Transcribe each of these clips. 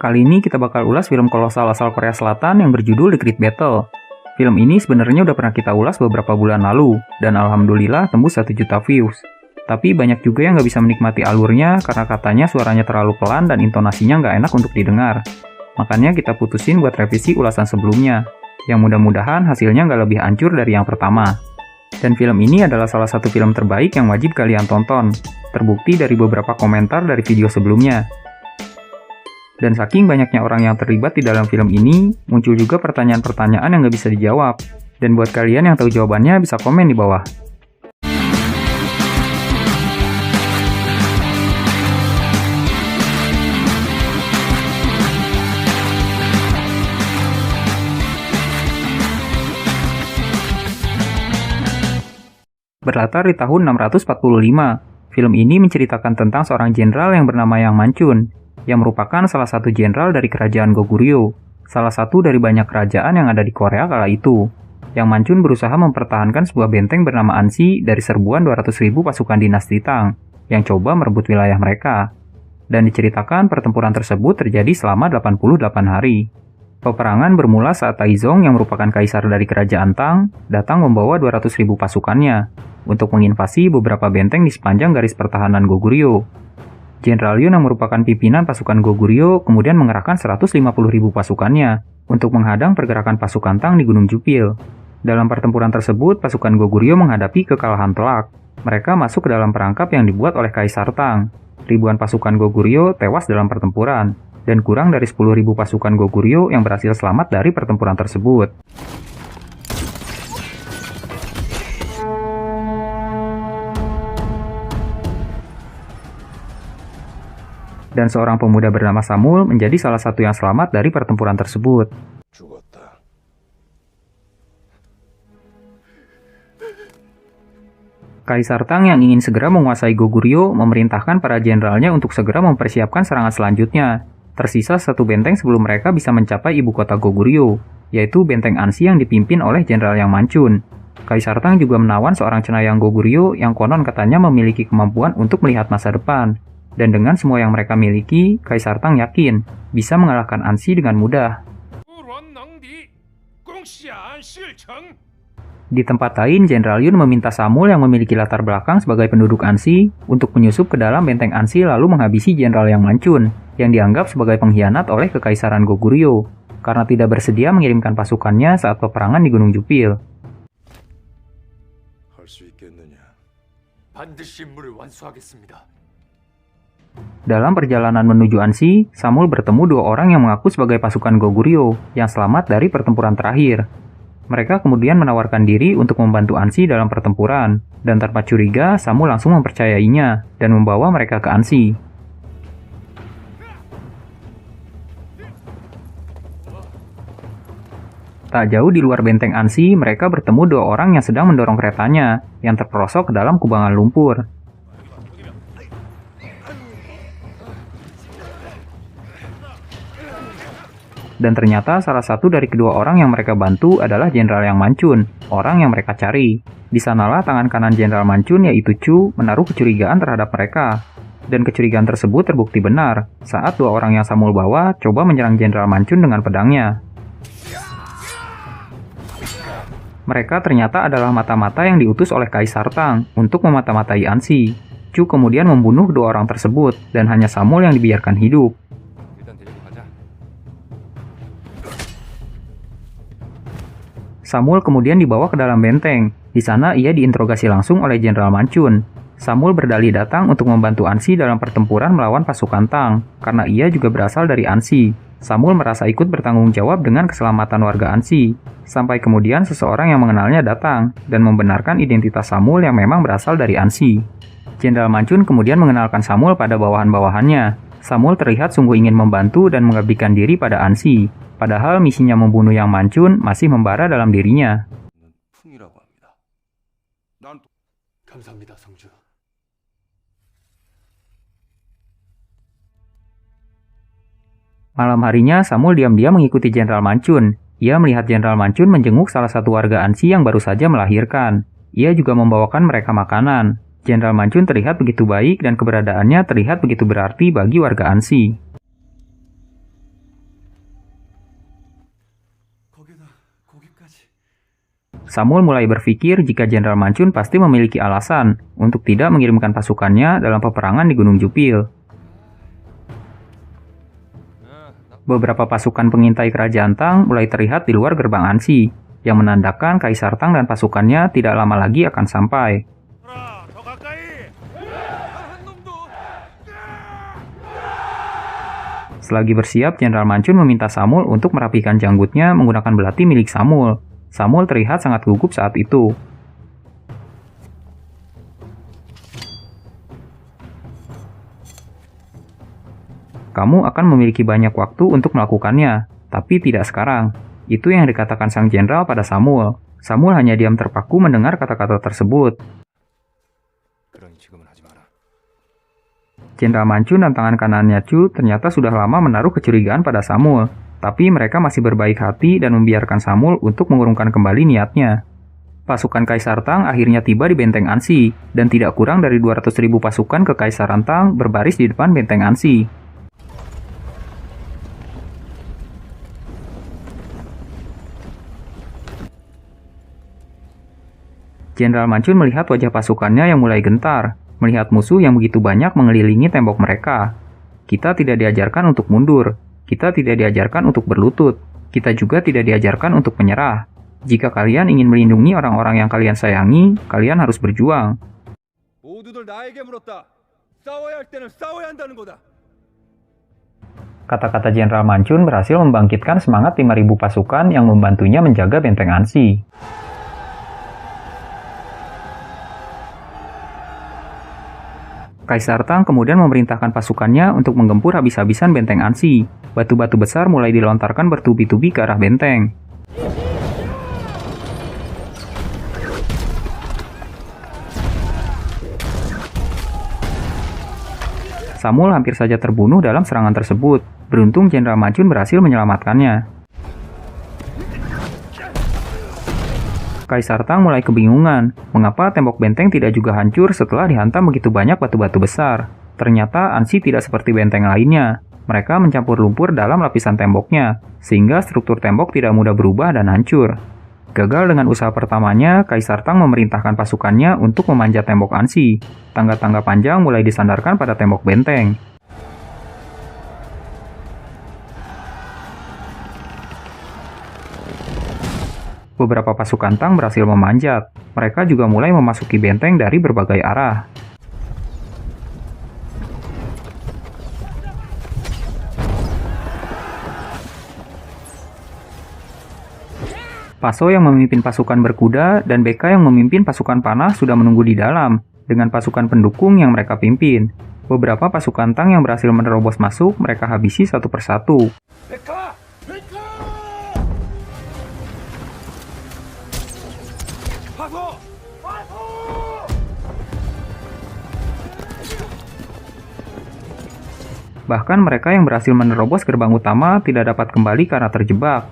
Kali ini kita bakal ulas film kolosal asal Korea Selatan yang berjudul The Great Battle. Film ini sebenarnya udah pernah kita ulas beberapa bulan lalu, dan alhamdulillah tembus 1 juta views. Tapi banyak juga yang nggak bisa menikmati alurnya karena katanya suaranya terlalu pelan dan intonasinya nggak enak untuk didengar. Makanya kita putusin buat revisi ulasan sebelumnya, yang mudah-mudahan hasilnya nggak lebih hancur dari yang pertama. Dan film ini adalah salah satu film terbaik yang wajib kalian tonton, terbukti dari beberapa komentar dari video sebelumnya. Dan saking banyaknya orang yang terlibat di dalam film ini, muncul juga pertanyaan-pertanyaan yang nggak bisa dijawab. Dan buat kalian yang tahu jawabannya, bisa komen di bawah. Berlatar di tahun 645, film ini menceritakan tentang seorang jenderal yang bernama Yang Manchun, yang merupakan salah satu jenderal dari kerajaan Goguryeo, salah satu dari banyak kerajaan yang ada di Korea kala itu. Yang Manchun berusaha mempertahankan sebuah benteng bernama Ansi dari serbuan 200.000 pasukan dinasti Tang, yang coba merebut wilayah mereka. Dan diceritakan pertempuran tersebut terjadi selama 88 hari. Peperangan bermula saat Taizong yang merupakan kaisar dari kerajaan Tang, datang membawa 200.000 pasukannya, untuk menginvasi beberapa benteng di sepanjang garis pertahanan Goguryeo. Jenderal Yun yang merupakan pimpinan pasukan Goguryeo kemudian mengerahkan 150.000 pasukannya untuk menghadang pergerakan pasukan Tang di Gunung Jupil. Dalam pertempuran tersebut, pasukan Goguryeo menghadapi kekalahan telak. Mereka masuk ke dalam perangkap yang dibuat oleh Kaisar Tang. Ribuan pasukan Goguryeo tewas dalam pertempuran, dan kurang dari 10.000 pasukan Goguryeo yang berhasil selamat dari pertempuran tersebut. Dan seorang pemuda bernama Samul menjadi salah satu yang selamat dari pertempuran tersebut. Kaisar Tang yang ingin segera menguasai Goguryeo memerintahkan para jenderalnya untuk segera mempersiapkan serangan selanjutnya. Tersisa satu benteng sebelum mereka bisa mencapai ibu kota Goguryeo, yaitu benteng Ansi yang dipimpin oleh Jenderal Yang Manchun. Kaisar Tang juga menawan seorang cenayang Goguryeo yang konon katanya memiliki kemampuan untuk melihat masa depan. Dan dengan semua yang mereka miliki, Kaisar Tang yakin bisa mengalahkan Ansi dengan mudah. Di tempat lain, Jenderal Yun meminta Samul yang memiliki latar belakang sebagai penduduk Ansi untuk menyusup ke dalam benteng Ansi lalu menghabisi Jenderal Yang Manchun, yang dianggap sebagai pengkhianat oleh Kekaisaran Goguryeo, karena tidak bersedia mengirimkan pasukannya saat peperangan di Gunung Jupil. Dalam perjalanan menuju Ansi, Samul bertemu dua orang yang mengaku sebagai pasukan Goguryeo yang selamat dari pertempuran terakhir. Mereka kemudian menawarkan diri untuk membantu Ansi dalam pertempuran, dan tanpa curiga, Samul langsung mempercayainya dan membawa mereka ke Ansi. Tak jauh di luar benteng Ansi, mereka bertemu dua orang yang sedang mendorong keretanya, yang terperosok ke dalam kubangan lumpur. Dan ternyata salah satu dari kedua orang yang mereka bantu adalah Jenderal Yang Manchun, orang yang mereka cari. Di sanalah tangan kanan Jenderal Manchun yaitu Chu menaruh kecurigaan terhadap mereka. Dan kecurigaan tersebut terbukti benar saat dua orang yang Samul bawa coba menyerang Jenderal Manchun dengan pedangnya. Mereka ternyata adalah mata-mata yang diutus oleh Kaisar Tang untuk memata-matai Ansi. Chu kemudian membunuh dua orang tersebut dan hanya Samul yang dibiarkan hidup. Samul kemudian dibawa ke dalam benteng. Di sana ia diinterogasi langsung oleh Jenderal Manchun. Samul berdalih datang untuk membantu Ansi dalam pertempuran melawan pasukan Tang, karena ia juga berasal dari Ansi. Samul merasa ikut bertanggung jawab dengan keselamatan warga Ansi. Sampai kemudian seseorang yang mengenalnya datang dan membenarkan identitas Samul yang memang berasal dari Ansi. Jenderal Manchun kemudian mengenalkan Samul pada bawahan-bawahannya. Samul terlihat sungguh ingin membantu dan mengabdikan diri pada Ansi. Padahal misinya membunuh Yang Manchun masih membara dalam dirinya. Malam harinya, Samul diam-diam mengikuti Jenderal Manchun. Ia melihat Jenderal Manchun menjenguk salah satu warga Ansi yang baru saja melahirkan. Ia juga membawakan mereka makanan. Jenderal Manchun terlihat begitu baik dan keberadaannya terlihat begitu berarti bagi warga Ansi. Samul mulai berpikir jika Jenderal Manchun pasti memiliki alasan untuk tidak mengirimkan pasukannya dalam peperangan di Gunung Jupil. Beberapa pasukan pengintai Kerajaan Tang mulai terlihat di luar gerbang Ansi, yang menandakan Kaisar Tang dan pasukannya tidak lama lagi akan sampai. Selagi bersiap, Jenderal Manchun meminta Samul untuk merapikan janggutnya menggunakan belati milik Samul. Samul terlihat sangat gugup saat itu. Kamu akan memiliki banyak waktu untuk melakukannya, tapi tidak sekarang. Itu yang dikatakan sang jenderal pada Samul. Samul hanya diam terpaku mendengar kata-kata tersebut. Jenderal Manchun dan tangan kanannya Chu ternyata sudah lama menaruh kecurigaan pada Samul. Tapi mereka masih berbaik hati dan membiarkan Samul untuk mengurungkan kembali niatnya. Pasukan Kaisar Tang akhirnya tiba di benteng Ansi, dan tidak kurang dari 200.000 pasukan Kekaisaran Tang berbaris di depan benteng Ansi. Jenderal Manchun melihat wajah pasukannya yang mulai gentar, melihat musuh yang begitu banyak mengelilingi tembok mereka. Kita tidak diajarkan untuk mundur. Kita tidak diajarkan untuk berlutut. Kita juga tidak diajarkan untuk menyerah. Jika kalian ingin melindungi orang-orang yang kalian sayangi, kalian harus berjuang. Kata-kata Jenderal Manchun berhasil membangkitkan semangat 5.000 pasukan yang membantunya menjaga benteng Ansi. Kaisar Tang kemudian memerintahkan pasukannya untuk menggempur habis-habisan benteng Ansi. Batu-batu besar mulai dilontarkan bertubi-tubi ke arah benteng. Samul hampir saja terbunuh dalam serangan tersebut. Beruntung Jenderal Manchun berhasil menyelamatkannya. Kaisar Tang mulai kebingungan, mengapa tembok benteng tidak juga hancur setelah dihantam begitu banyak batu-batu besar. Ternyata Ansi tidak seperti benteng lainnya. Mereka mencampur lumpur dalam lapisan temboknya, sehingga struktur tembok tidak mudah berubah dan hancur. Gagal dengan usaha pertamanya, Kaisar Tang memerintahkan pasukannya untuk memanjat tembok Ansi. Tangga-tangga panjang mulai disandarkan pada tembok benteng. Beberapa pasukan Tang berhasil memanjat. Mereka juga mulai memasuki benteng dari berbagai arah. Paso yang memimpin pasukan berkuda dan Beka yang memimpin pasukan panah sudah menunggu di dalam, dengan pasukan pendukung yang mereka pimpin. Beberapa pasukan Tang yang berhasil menerobos masuk, mereka habisi satu persatu. Bahkan mereka yang berhasil menerobos gerbang utama tidak dapat kembali karena terjebak.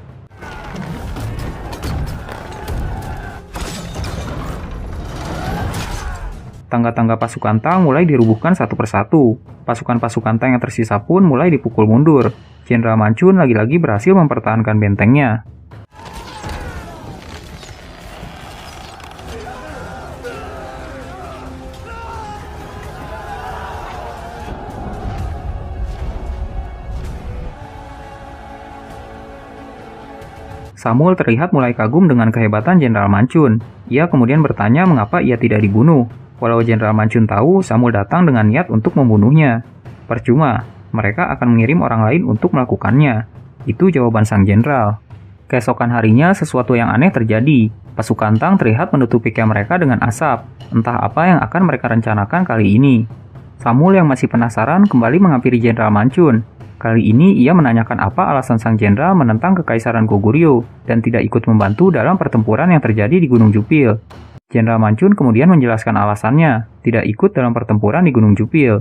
Tangga-tangga pasukan Tang mulai dirubuhkan satu persatu. Pasukan-pasukan Tang yang tersisa pun mulai dipukul mundur. Jenderal Manchun lagi-lagi berhasil mempertahankan bentengnya. Samul terlihat mulai kagum dengan kehebatan Jenderal Manchun. Ia kemudian bertanya mengapa ia tidak dibunuh. Walau Jenderal Manchun tahu Samul datang dengan niat untuk membunuhnya. Percuma, mereka akan mengirim orang lain untuk melakukannya. Itu jawaban sang jenderal. Keesokan harinya sesuatu yang aneh terjadi. Pasukan Tang terlihat menutupi camp mereka dengan asap. Entah apa yang akan mereka rencanakan kali ini. Samul yang masih penasaran kembali menghampiri Jenderal Manchun. Kali ini ia menanyakan apa alasan sang jenderal menentang kekaisaran Goguryeo dan tidak ikut membantu dalam pertempuran yang terjadi di Gunung Jupil. Jenderal Manchun kemudian menjelaskan alasannya, tidak ikut dalam pertempuran di Gunung Jupil.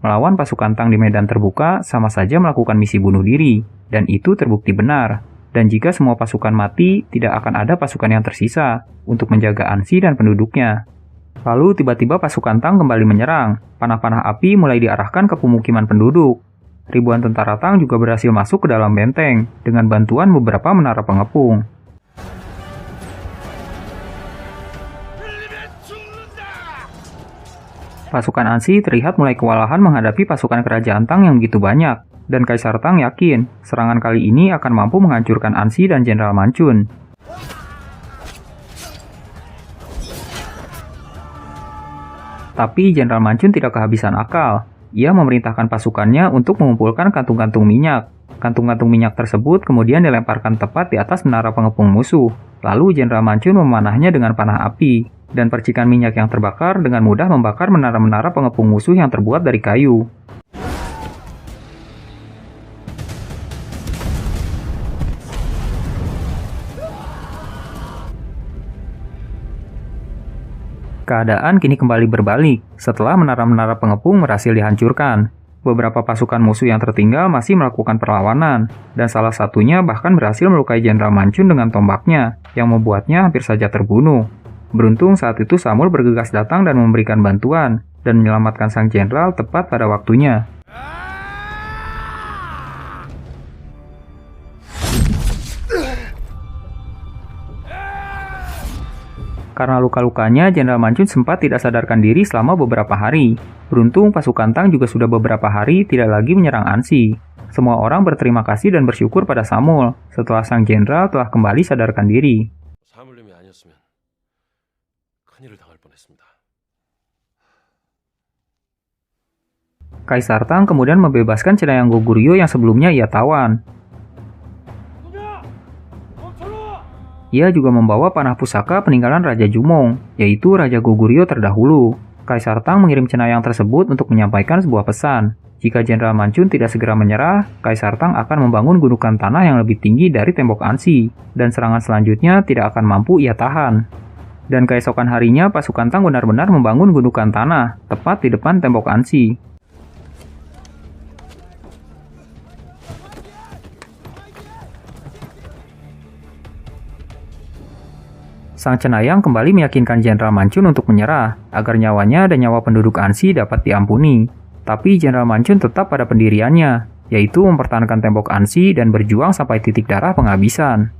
Melawan pasukan Tang di medan terbuka sama saja melakukan misi bunuh diri, dan itu terbukti benar. Dan jika semua pasukan mati, tidak akan ada pasukan yang tersisa untuk menjaga Ansi dan penduduknya. Lalu tiba-tiba pasukan Tang kembali menyerang, panah-panah api mulai diarahkan ke pemukiman penduduk. Ribuan tentara Tang juga berhasil masuk ke dalam benteng dengan bantuan beberapa menara pengepung. Pasukan Ansi terlihat mulai kewalahan menghadapi pasukan kerajaan Tang yang begitu banyak, dan Kaisar Tang yakin serangan kali ini akan mampu menghancurkan Ansi dan Jenderal Manchun. Tapi Jenderal Manchun tidak kehabisan akal. Ia memerintahkan pasukannya untuk mengumpulkan kantung-kantung minyak. Kantung-kantung minyak tersebut kemudian dilemparkan tepat di atas menara pengepung musuh. Lalu Jenderal Manchun memanahnya dengan panah api, dan percikan minyak yang terbakar dengan mudah membakar menara-menara pengepung musuh yang terbuat dari kayu. Keadaan kini kembali berbalik setelah menara-menara pengepung berhasil dihancurkan. Beberapa pasukan musuh yang tertinggal masih melakukan perlawanan, dan salah satunya bahkan berhasil melukai Jenderal Manchun dengan tombaknya, yang membuatnya hampir saja terbunuh. Beruntung saat itu Samul bergegas datang dan memberikan bantuan, dan menyelamatkan sang jenderal tepat pada waktunya. Karena luka-lukanya, Jenderal Manchun sempat tidak sadarkan diri selama beberapa hari. Beruntung pasukan Tang juga sudah beberapa hari tidak lagi menyerang Ansi. Semua orang berterima kasih dan bersyukur pada Samul setelah sang jenderal telah kembali sadarkan diri. Kaisar Tang kemudian membebaskan cenayang Goguryeo yang sebelumnya ia tawan. Ia juga membawa panah pusaka peninggalan Raja Jumong, yaitu Raja Goguryeo terdahulu. Kaisar Tang mengirim cenayang tersebut untuk menyampaikan sebuah pesan. Jika Jenderal Manchun tidak segera menyerah, Kaisar Tang akan membangun gundukan tanah yang lebih tinggi dari tembok Ansi, dan serangan selanjutnya tidak akan mampu ia tahan. Dan keesokan harinya, pasukan Tang benar-benar membangun gundukan tanah, tepat di depan tembok Ansi. Sang cenayang kembali meyakinkan Jenderal Manchun untuk menyerah, agar nyawanya dan nyawa penduduk Ansi dapat diampuni. Tapi Jenderal Manchun tetap pada pendiriannya, yaitu mempertahankan tembok Ansi dan berjuang sampai titik darah penghabisan.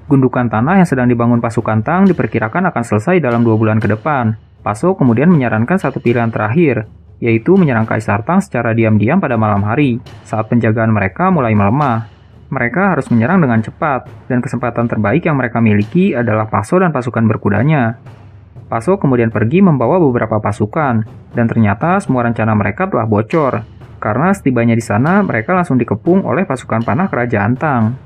Gundukan tanah yang sedang dibangun pasukan Tang diperkirakan akan selesai dalam 2 bulan ke depan. Pasok kemudian menyarankan satu pilihan terakhir, yaitu menyerang Kaisar Tang secara diam-diam pada malam hari, saat penjagaan mereka mulai melemah. Mereka harus menyerang dengan cepat, dan kesempatan terbaik yang mereka miliki adalah Paso dan pasukan berkudanya. Paso kemudian pergi membawa beberapa pasukan, dan ternyata semua rencana mereka telah bocor, karena setibanya di sana mereka langsung dikepung oleh pasukan panah kerajaan Tang.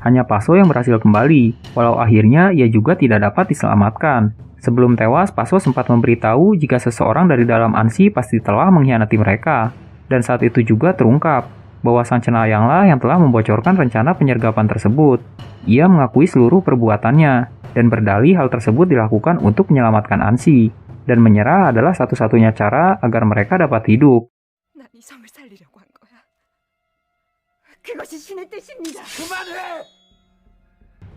Hanya Paso yang berhasil kembali, walau akhirnya ia juga tidak dapat diselamatkan. Sebelum tewas, Paso sempat memberitahu jika seseorang dari dalam Ansi pasti telah mengkhianati mereka. Dan saat itu juga terungkap bahwa sang cenayanglah yang telah membocorkan rencana penyergapan tersebut. Ia mengakui seluruh perbuatannya, dan berdalih hal tersebut dilakukan untuk menyelamatkan Ansi. Dan menyerah adalah satu-satunya cara agar mereka dapat hidup.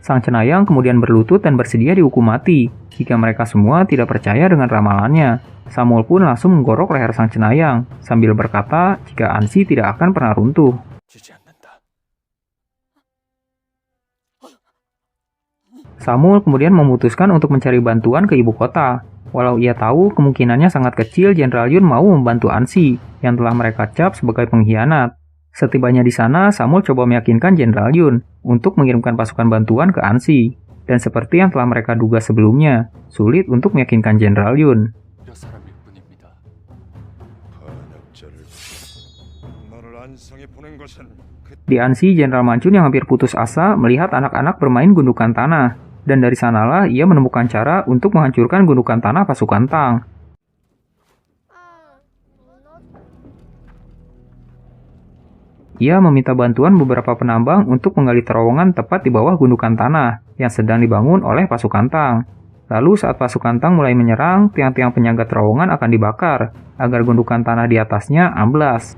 Sang cenayang kemudian berlutut dan bersedia dihukum mati jika mereka semua tidak percaya dengan ramalannya. Samul pun langsung menggorok leher sang cenayang sambil berkata jika Ansi tidak akan pernah runtuh. Samul kemudian memutuskan untuk mencari bantuan ke ibu kota. Walau ia tahu kemungkinannya sangat kecil Jenderal Yun mau membantu Ansi yang telah mereka cap sebagai pengkhianat. Setibanya di sana, Samul coba meyakinkan Jenderal Yun untuk mengirimkan pasukan bantuan ke Ansi. Dan seperti yang telah mereka duga sebelumnya, sulit untuk meyakinkan Jenderal Yun. Di Ansi, Jenderal Manchun yang hampir putus asa melihat anak-anak bermain gundukan tanah. Dan dari sanalah ia menemukan cara untuk menghancurkan gundukan tanah pasukan Tang. Ia meminta bantuan beberapa penambang untuk menggali terowongan tepat di bawah gundukan tanah yang sedang dibangun oleh pasukan Tang. Lalu saat pasukan Tang mulai menyerang, tiang-tiang penyangga terowongan akan dibakar agar gundukan tanah di atasnya amblas.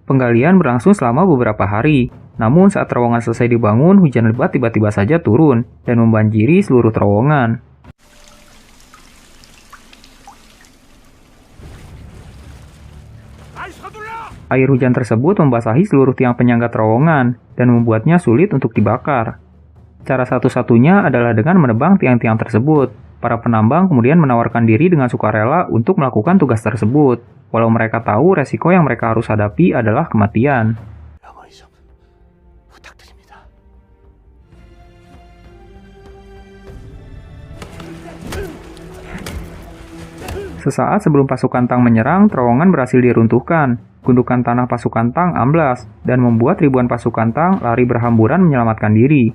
Penggalian berlangsung selama beberapa hari. Namun saat terowongan selesai dibangun, hujan lebat tiba-tiba saja turun dan membanjiri seluruh terowongan. Air hujan tersebut membasahi seluruh tiang penyangga terowongan dan membuatnya sulit untuk dibakar. Cara satu-satunya adalah dengan menebang tiang-tiang tersebut. Para penambang kemudian menawarkan diri dengan sukarela untuk melakukan tugas tersebut, walau mereka tahu resiko yang mereka harus hadapi adalah kematian. Sesaat sebelum pasukan Tang menyerang, terowongan berhasil diruntuhkan. Gundukan tanah pasukan Tang amblas dan membuat ribuan pasukan Tang lari berhamburan menyelamatkan diri.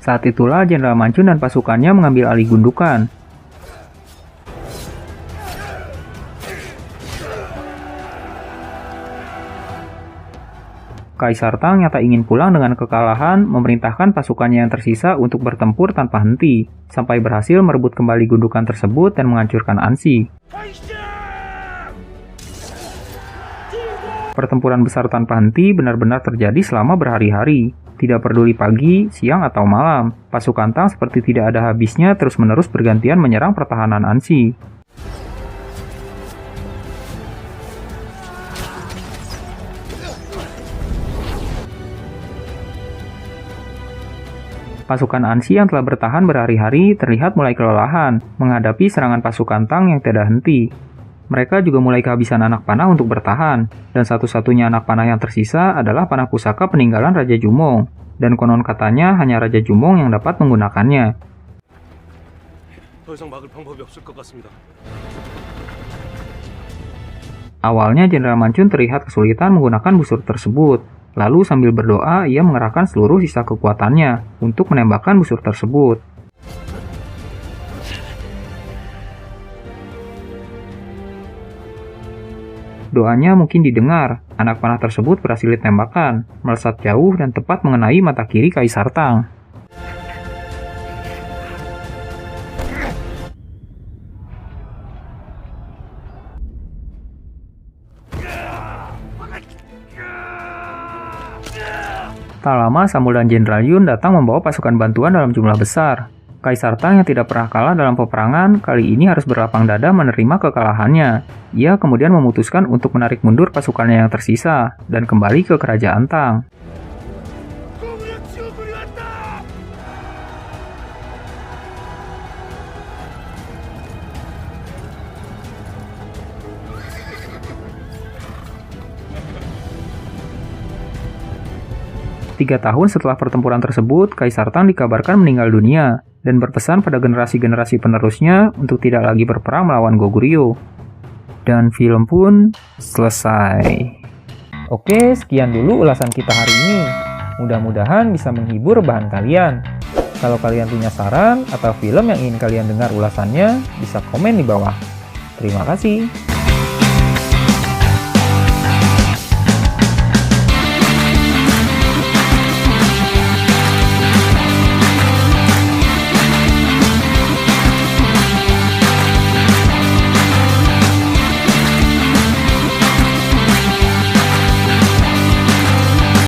Saat itulah Jenderal Mancun dan pasukannya mengambil alih gundukan. Kaisar Tang yang tak ingin pulang dengan kekalahan memerintahkan pasukannya yang tersisa untuk bertempur tanpa henti, sampai berhasil merebut kembali gundukan tersebut dan menghancurkan Anxi. Pertempuran besar tanpa henti benar-benar terjadi selama berhari-hari. Tidak peduli pagi, siang, atau malam, pasukan Tang seperti tidak ada habisnya terus-menerus bergantian menyerang pertahanan Anxi. Pasukan Anxi yang telah bertahan berhari-hari terlihat mulai kelelahan menghadapi serangan pasukan Tang yang tidak henti. Mereka juga mulai kehabisan anak panah untuk bertahan, dan satu-satunya anak panah yang tersisa adalah panah pusaka peninggalan Raja Jumong, dan konon katanya hanya Raja Jumong yang dapat menggunakannya. Awalnya Jenderal Mancun terlihat kesulitan menggunakan busur tersebut. Lalu sambil berdoa, ia mengerahkan seluruh sisa kekuatannya untuk menembakkan busur tersebut. Doanya mungkin didengar, anak panah tersebut berhasil ditembakkan, melesat jauh dan tepat mengenai mata kiri Kaisar Tang. Tak lama, Samul dan Jenderal Yun datang membawa pasukan bantuan dalam jumlah besar. Kaisar Tang yang tidak pernah kalah dalam peperangan, kali ini harus berlapang dada menerima kekalahannya. Ia kemudian memutuskan untuk menarik mundur pasukannya yang tersisa, dan kembali ke kerajaan Tang. Tiga tahun setelah pertempuran tersebut, Kaisar Tang dikabarkan meninggal dunia dan berpesan pada generasi-generasi penerusnya untuk tidak lagi berperang melawan Goguryeo. Dan film pun selesai. Oke, sekian dulu ulasan kita hari ini. Mudah-mudahan bisa menghibur bahan kalian. Kalau kalian punya saran atau film yang ingin kalian dengar ulasannya, bisa komen di bawah. Terima kasih.